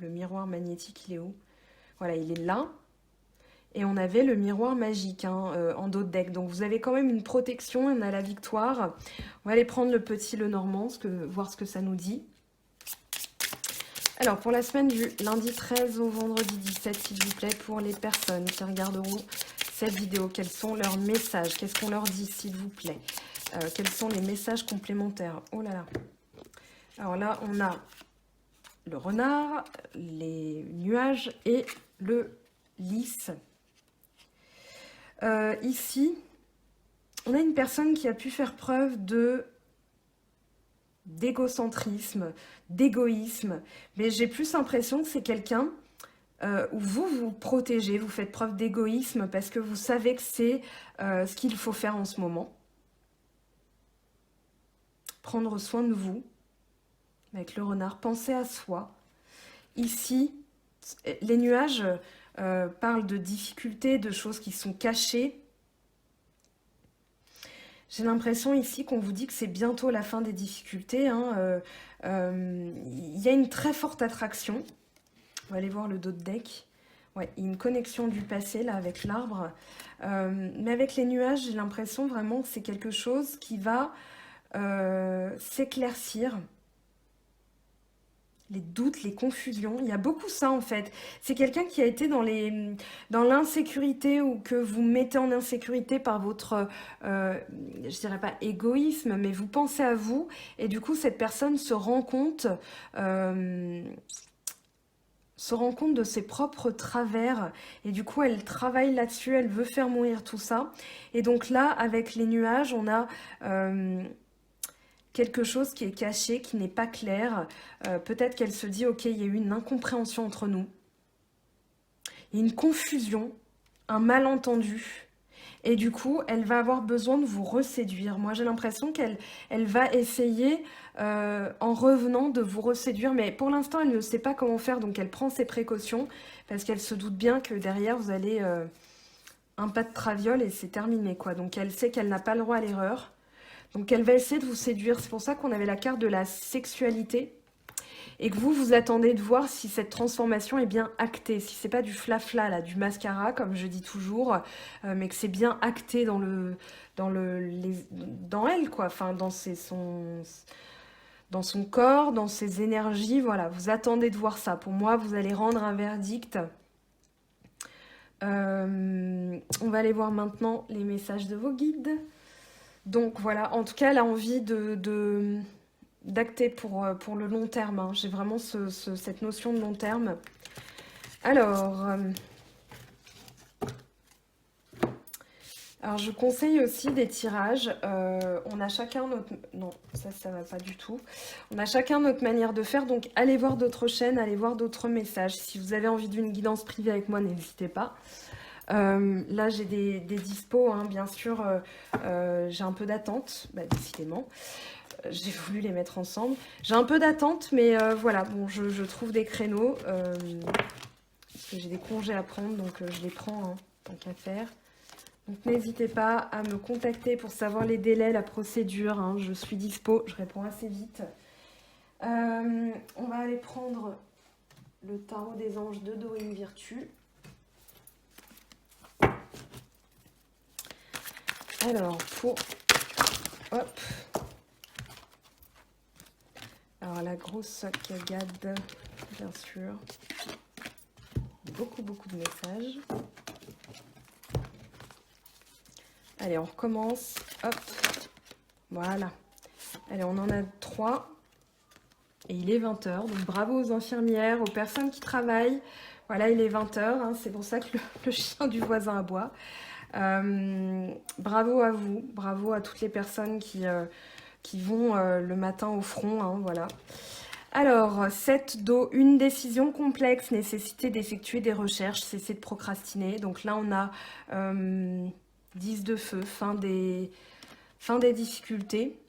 miroir magnétique, il est où? Voilà, il est là. Et on avait le miroir magique hein, en dos de deck. Donc vous avez quand même une protection, on a la victoire. On va aller prendre le petit Lenormand, voir ce que ça nous dit. Alors, pour la semaine du lundi 13 au vendredi 17, s'il vous plaît, pour les personnes qui regarderont cette vidéo, quels sont leurs messages? Qu'est-ce qu'on leur dit, s'il vous plaît? Quels sont les messages complémentaires? Oh là là. Alors là, on a le renard, les nuages et le lys. Ici, on a une personne qui a pu faire preuve d'égocentrisme, d'égoïsme, mais j'ai plus l'impression que c'est quelqu'un où vous vous protégez, vous faites preuve d'égoïsme parce que vous savez que c'est ce qu'il faut faire en ce moment. Prendre soin de vous, avec le renard, penser à soi. Ici, les nuages parlent de difficultés, de choses qui sont cachées. J'ai l'impression ici qu'on vous dit que c'est bientôt la fin des difficultés. Hein. Il y a une très forte attraction. On va aller voir le dos de deck. Ouais, il y a une connexion du passé là avec l'arbre. Mais avec les nuages, j'ai l'impression vraiment que c'est quelque chose qui va s'éclaircir. Les doutes, les confusions, il y a beaucoup ça en fait. C'est quelqu'un qui a été dans l'insécurité ou que vous mettez en insécurité par votre, je dirais pas égoïsme, mais vous pensez à vous et du coup cette personne se rend compte de ses propres travers et du coup elle travaille là-dessus, elle veut faire mourir tout ça. Et donc là, avec les nuages, on a quelque chose qui est caché, qui n'est pas clair. Peut-être qu'elle se dit, ok, il y a eu une incompréhension entre nous. Il y a une confusion, un malentendu. Et du coup, elle va avoir besoin de vous reséduire. Moi, j'ai l'impression qu'elle va essayer, en revenant, de vous reséduire. Mais pour l'instant, elle ne sait pas comment faire, donc elle prend ses précautions, parce qu'elle se doute bien que derrière, vous allez un pas de traviole et c'est terminé, quoi. Donc elle sait qu'elle n'a pas le droit à l'erreur. Donc elle va essayer de vous séduire. C'est pour ça qu'on avait la carte de la sexualité. Et que vous attendez de voir si cette transformation est bien actée. Si c'est pas du flafla, là, du mascara, comme je dis toujours, mais que c'est bien acté dans elle, quoi. Enfin, dans son corps, dans ses énergies. Voilà, vous attendez de voir ça. Pour moi, vous allez rendre un verdict. On va aller voir maintenant les messages de vos guides. Donc voilà, en tout cas, elle a envie d'acter pour le long terme. Hein. J'ai vraiment cette notion de long terme. Alors, je conseille aussi des tirages. On a chacun notre... Non, ça va pas du tout. On a chacun notre manière de faire. Donc, allez voir d'autres chaînes, allez voir d'autres messages. Si vous avez envie d'une guidance privée avec moi, n'hésitez pas. Là, j'ai des dispos, hein, bien sûr. J'ai un peu d'attente, décidément. J'ai voulu les mettre ensemble. J'ai un peu d'attente, mais voilà, bon, je trouve des créneaux. Parce que j'ai des congés à prendre, donc je les prends, hein, tant qu'à faire. Donc n'hésitez pas à me contacter pour savoir les délais, la procédure. Hein, je suis dispo, je réponds assez vite. On va aller prendre le tarot des anges de Dorine Virtue. Alors, hop, Alors la grosse cagade, bien sûr. Beaucoup de messages. Allez, on recommence. Hop. Voilà. Allez, on en a 3. Et il est 20 h. Donc bravo aux infirmières, aux personnes qui travaillent. Voilà, il est 20 h. Hein, c'est pour ça que le chien du voisin aboie. Bravo à vous. Bravo à toutes les personnes qui vont le matin au front. Hein, voilà. Alors, 7 d'eau, une décision complexe, nécessité d'effectuer des recherches, cesser de procrastiner. Donc là, on a 10 de feu, fin des difficultés.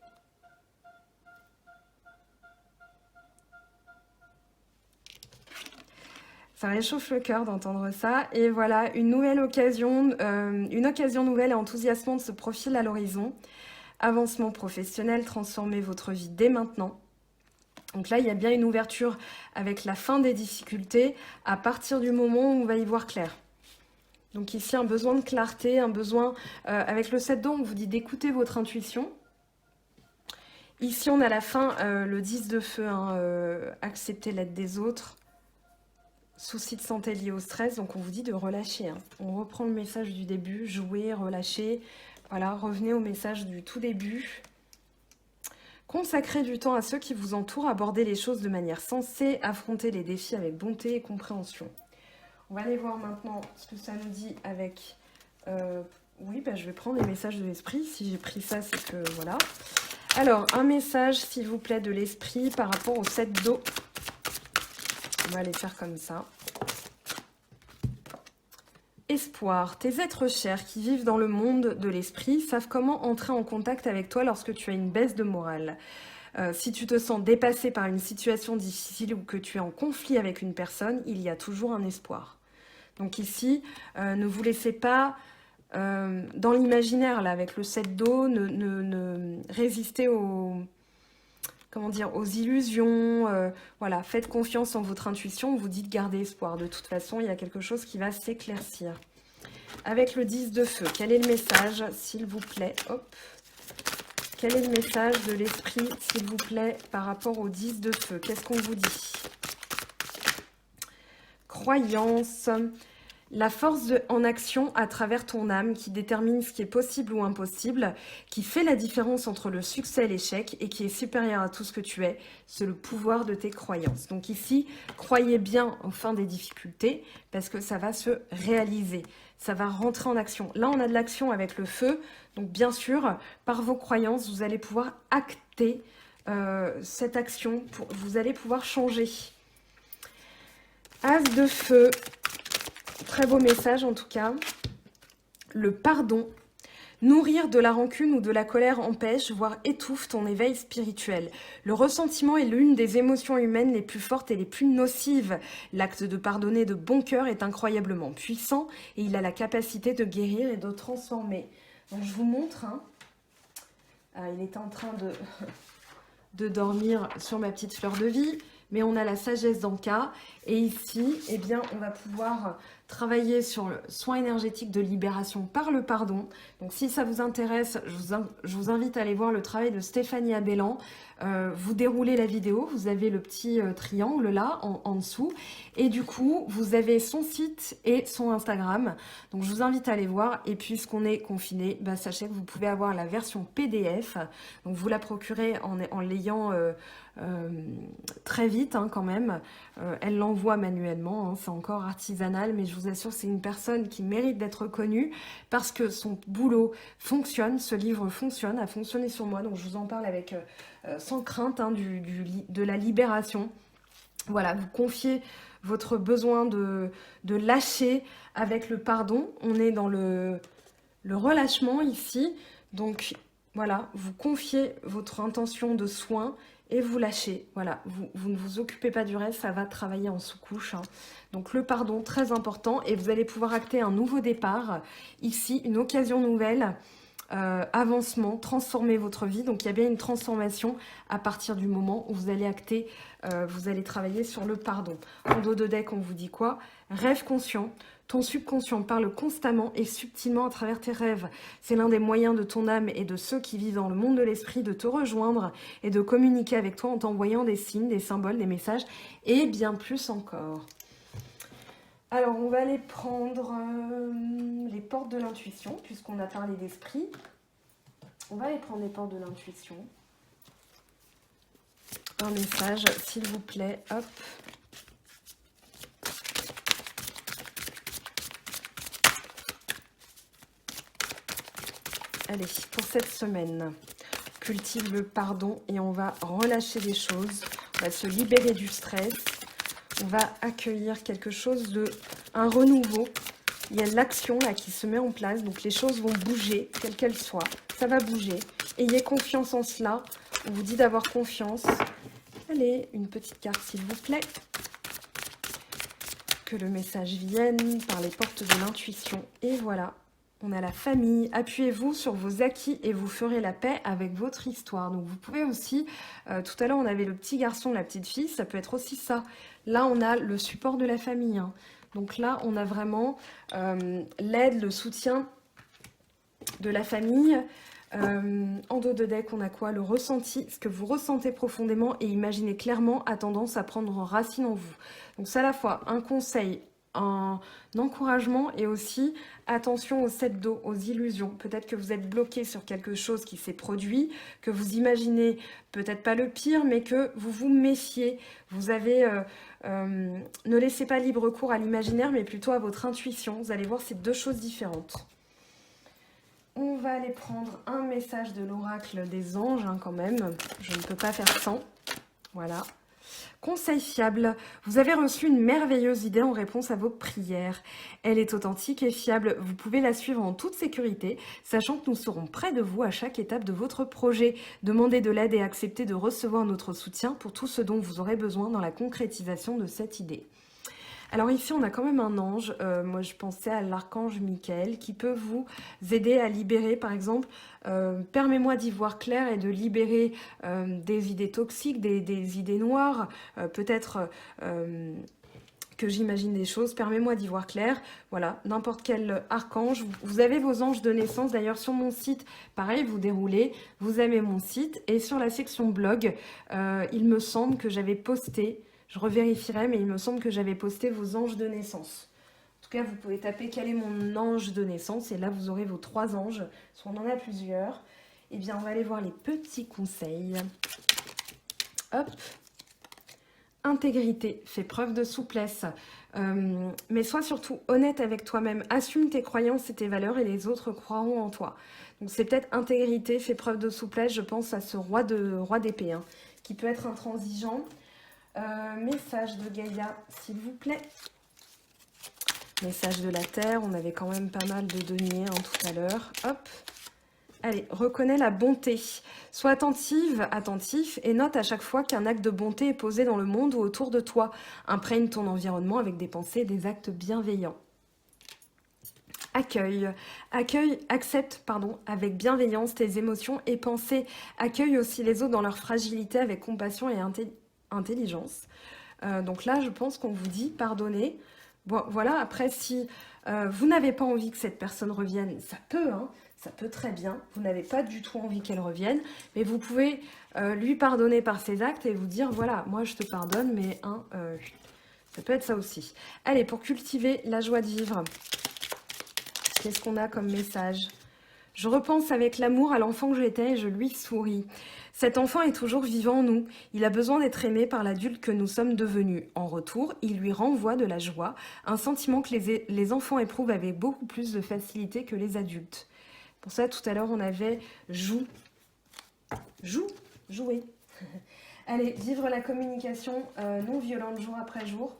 Ça réchauffe le cœur d'entendre ça. Et voilà, une nouvelle occasion, une occasion nouvelle et enthousiasmante se profile à l'horizon. Avancement professionnel, transformez votre vie dès maintenant. Donc là, il y a bien une ouverture avec la fin des difficultés à partir du moment où on va y voir clair. Donc ici, un besoin de clarté, un besoin... avec le 7 d'eau, on vous dit d'écouter votre intuition. Ici, on a la fin, le 10 de feu, hein, accepter l'aide des autres. Soucis de santé liés au stress, donc on vous dit de relâcher. Hein. On reprend le message du début, jouer, relâcher. Voilà, revenez au message du tout début. Consacrez du temps à ceux qui vous entourent, abordez les choses de manière sensée, affrontez les défis avec bonté et compréhension. On va aller voir maintenant ce que ça nous dit avec... oui, je vais prendre les messages de l'esprit. Si j'ai pris ça, c'est que... Voilà. Alors, un message, s'il vous plaît, de l'esprit par rapport au 7 d'eau. On va les faire comme ça. Espoir, tes êtres chers qui vivent dans le monde de l'esprit savent comment entrer en contact avec toi lorsque tu as une baisse de morale. Si tu te sens dépassé par une situation difficile ou que tu es en conflit avec une personne, il y a toujours un espoir. Donc ici, ne vous laissez pas dans l'imaginaire, là, avec le 7 d'eau, ne résistez aux illusions. Voilà, faites confiance en votre intuition, vous dites gardez espoir. De toute façon, il y a quelque chose qui va s'éclaircir. Avec le 10 de feu, quel est le message, s'il vous plaît? Hop. Quel est le message de l'esprit, s'il vous plaît, par rapport au 10 de feu? Qu'est-ce qu'on vous dit? Croyance. La force en action à travers ton âme qui détermine ce qui est possible ou impossible, qui fait la différence entre le succès et l'échec et qui est supérieur à tout ce que tu es, c'est le pouvoir de tes croyances. Donc ici, croyez bien en fin des difficultés parce que ça va se réaliser, ça va rentrer en action. Là, on a de l'action avec le feu, donc bien sûr, par vos croyances, vous allez pouvoir acter cette action, vous allez pouvoir changer. As de feu. Très beau message en tout cas. Le pardon. Nourrir de la rancune ou de la colère empêche, voire étouffe ton éveil spirituel. Le ressentiment est l'une des émotions humaines les plus fortes et les plus nocives. L'acte de pardonner de bon cœur est incroyablement puissant et il a la capacité de guérir et de transformer. Donc je vous montre. Hein. Il est en train de dormir sur ma petite fleur de vie. Mais on a la sagesse d'Anka. Et ici, eh bien, on va pouvoir travailler sur le soin énergétique de libération par le pardon. Donc, si ça vous intéresse, je vous invite à aller voir le travail de Stéphanie Abellan. Vous déroulez la vidéo, vous avez le petit triangle là, en dessous. Et du coup, vous avez son site et son Instagram. Donc, je vous invite à aller voir. Et puisqu'on est confiné, sachez que vous pouvez avoir la version PDF. Donc, vous la procurez en l'ayant... très vite hein, quand même, elle l'envoie manuellement, hein, c'est encore artisanal, mais je vous assure c'est une personne qui mérite d'être connue parce que son boulot fonctionne, ce livre fonctionne, a fonctionné sur moi, donc je vous en parle avec sans crainte hein, de la libération. Voilà, vous confiez votre besoin de lâcher avec le pardon, on est dans le relâchement ici, donc voilà, vous confiez votre intention de soin et vous lâchez, voilà, vous ne vous occupez pas du reste, ça va travailler en sous-couche. Hein. Donc le pardon, très important, et vous allez pouvoir acter un nouveau départ. Ici, une occasion nouvelle avancement, transformer votre vie. Donc il y a bien une transformation à partir du moment où vous allez acter, vous allez travailler sur le pardon. En dos de deck, on vous dit quoi? Rêve conscient. Ton subconscient parle constamment et subtilement à travers tes rêves. C'est l'un des moyens de ton âme et de ceux qui vivent dans le monde de l'esprit de te rejoindre et de communiquer avec toi en t'envoyant des signes, des symboles, des messages et bien plus encore. Alors, on va aller prendre les portes de l'intuition, puisqu'on a parlé d'esprit. On va aller prendre les portes de l'intuition. Un message, s'il vous plaît. Hop. Allez, pour cette semaine, cultive le pardon et on va relâcher des choses. On va se libérer du stress. On va accueillir quelque chose de... un renouveau. Il y a l'action là qui se met en place. Donc les choses vont bouger, quelles qu'elles soient. Ça va bouger. Ayez confiance en cela. On vous dit d'avoir confiance. Allez, une petite carte s'il vous plaît. Que le message vienne par les portes de l'intuition. Et voilà. On a la famille, appuyez-vous sur vos acquis et vous ferez la paix avec votre histoire. Donc vous pouvez aussi, tout à l'heure on avait le petit garçon, la petite fille, ça peut être aussi ça. Là on a le support de la famille. Hein. Donc là on a vraiment l'aide, le soutien de la famille. En dos de deck on a quoi? Le ressenti, ce que vous ressentez profondément et imaginez clairement a tendance à prendre racine en vous. Donc c'est à la fois un conseil, un encouragement et aussi attention aux 7 d'eau, aux illusions. Peut-être que vous êtes bloqué sur quelque chose qui s'est produit, que vous imaginez peut-être pas le pire, mais que vous vous méfiez. Vous avez... ne laissez pas libre cours à l'imaginaire, mais plutôt à votre intuition. Vous allez voir, c'est deux choses différentes. On va aller prendre un message de l'oracle des anges, hein, quand même. Je ne peux pas faire sans. Voilà. Conseil fiable, vous avez reçu une merveilleuse idée en réponse à vos prières. Elle est authentique et fiable, vous pouvez la suivre en toute sécurité, sachant que nous serons près de vous à chaque étape de votre projet. Demandez de l'aide et acceptez de recevoir notre soutien pour tout ce dont vous aurez besoin dans la concrétisation de cette idée. Alors ici, on a quand même un ange. Moi, je pensais à l'archange Michael qui peut vous aider à libérer, par exemple, permets-moi d'y voir clair et de libérer des idées toxiques, des idées noires, peut-être que j'imagine des choses. Permets-moi d'y voir clair. Voilà, n'importe quel archange. Vous avez vos anges de naissance. D'ailleurs, sur mon site, pareil, vous déroulez, vous aimez mon site. Et sur la section blog, il me semble que j'avais posté... Je revérifierai, mais il me semble que j'avais posté vos anges de naissance. En tout cas, vous pouvez taper quel est mon ange de naissance. Et là, vous aurez vos 3 anges. Soit on en a plusieurs. Eh bien, on va aller voir les petits conseils. Hop. Intégrité. Fais preuve de souplesse. Mais sois surtout honnête avec toi-même. Assume tes croyances et tes valeurs et les autres croiront en toi. Donc, c'est peut-être intégrité. Fais preuve de souplesse. Je pense à ce roi d'épée, hein, qui peut être intransigeant. Message de Gaïa, s'il vous plaît. Message de la Terre, on avait quand même pas mal de deniers hein, tout à l'heure. Hop. Allez, reconnais la bonté. Sois attentif et note à chaque fois qu'un acte de bonté est posé dans le monde ou autour de toi. Imprègne ton environnement avec des pensées et des actes bienveillants. Accepte avec bienveillance tes émotions et pensées. Accueille aussi les autres dans leur fragilité avec compassion et intelligence. Donc là, je pense qu'on vous dit pardonnez. Bon, voilà, après, si vous n'avez pas envie que cette personne revienne, ça peut, hein, ça peut très bien. Vous n'avez pas du tout envie qu'elle revienne, mais vous pouvez lui pardonner par ses actes et vous dire, voilà, moi je te pardonne, mais hein, ça peut être ça aussi. Allez, pour cultiver la joie de vivre, qu'est-ce qu'on a comme message ? Je repense avec l'amour à l'enfant que j'étais et je lui souris. Cet enfant est toujours vivant en nous. Il a besoin d'être aimé par l'adulte que nous sommes devenus. En retour, il lui renvoie de la joie, un sentiment que les enfants éprouvent avec beaucoup plus de facilité que les adultes. Pour ça, tout à l'heure, on avait jouer. Allez, vivre la communication non violente jour après jour.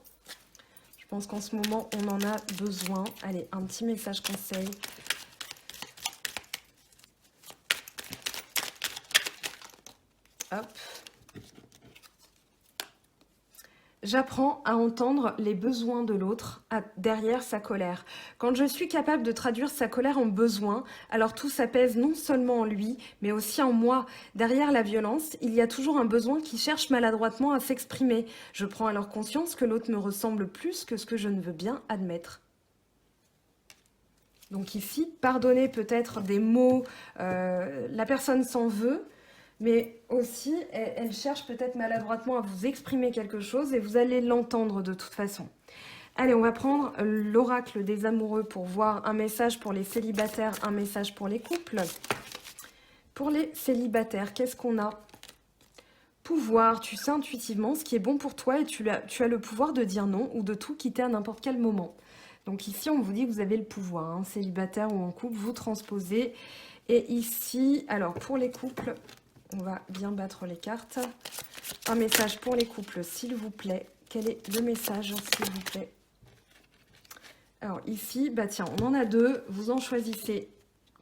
Je pense qu'en ce moment, on en a besoin. Allez, un petit message conseil. Hop. J'apprends à entendre les besoins de l'autre derrière sa colère. Quand je suis capable de traduire sa colère en besoin, alors tout s'apaise non seulement en lui, mais aussi en moi. Derrière la violence, il y a toujours un besoin qui cherche maladroitement à s'exprimer. Je prends alors conscience que l'autre me ressemble plus que ce que je ne veux bien admettre. Donc ici, pardonner peut-être des mots, la personne s'en veut, mais aussi, elle cherche peut-être maladroitement à vous exprimer quelque chose et vous allez l'entendre de toute façon. Allez, on va prendre l'oracle des amoureux pour voir un message pour les célibataires, un message pour les couples. Pour les célibataires, qu'est-ce qu'on a? Pouvoir, tu sais intuitivement ce qui est bon pour toi et tu as le pouvoir de dire non ou de tout quitter à n'importe quel moment. Donc ici, on vous dit que vous avez le pouvoir, hein, célibataire ou en couple, vous transposez. Et ici, alors pour les couples, on va bien battre les cartes. Un message pour les couples, s'il vous plaît. Quel est le message, s'il vous plaît? Alors ici, bah tiens, on en a deux. Vous en choisissez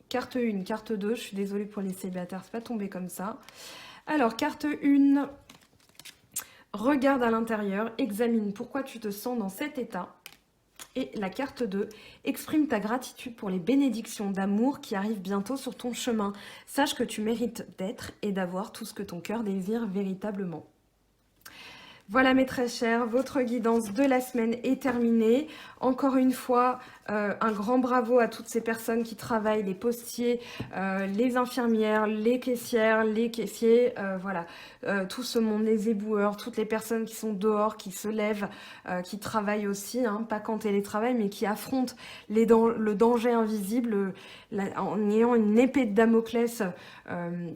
carte 1, carte 2. Je suis désolée pour les célibataires, c'est pas tombé comme ça. Alors, carte 1, regarde à l'intérieur, examine pourquoi tu te sens dans cet état. Et la carte 2, exprime ta gratitude pour les bénédictions d'amour qui arrivent bientôt sur ton chemin. Sache que tu mérites d'être et d'avoir tout ce que ton cœur désire véritablement. Voilà mes très chers, votre guidance de la semaine est terminée. Encore une fois, un grand bravo à toutes ces personnes qui travaillent, les postiers, les infirmières, les caissières, les caissiers, voilà, tout ce monde, les éboueurs, toutes les personnes qui sont dehors, qui se lèvent, qui travaillent aussi, hein, pas qu'en télétravail, mais qui affrontent le danger invisible en ayant une épée de Damoclès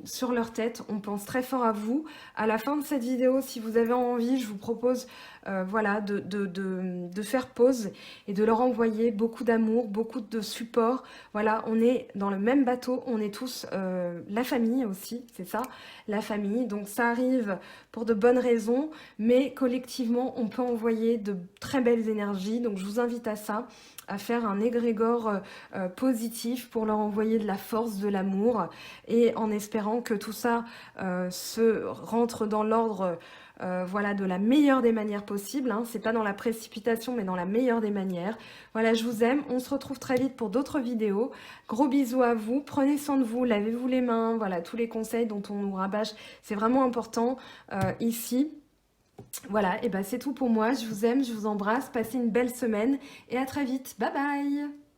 sur leur tête. On pense très fort à vous. À la fin de cette vidéo, si vous avez envie, je vous propose voilà, de faire pause et de leur envoyer beaucoup d'amour, beaucoup de support. Voilà, on est dans le même bateau, on est tous la famille aussi, c'est ça, la famille. Donc ça arrive pour de bonnes raisons, mais collectivement, on peut envoyer de très belles énergies. Donc je vous invite à ça, à faire un égrégore positif pour leur envoyer de la force, de l'amour, et en espérant que tout ça se rentre dans l'ordre voilà, de la meilleure des manières possibles, hein. C'est pas dans la précipitation, mais dans la meilleure des manières. Voilà, je vous aime. On se retrouve très vite pour d'autres vidéos. Gros bisous à vous. Prenez soin de vous. Lavez-vous les mains. Voilà, tous les conseils dont on nous rabâche. C'est vraiment important ici. Voilà, et ben c'est tout pour moi. Je vous aime, je vous embrasse. Passez une belle semaine et à très vite. Bye bye.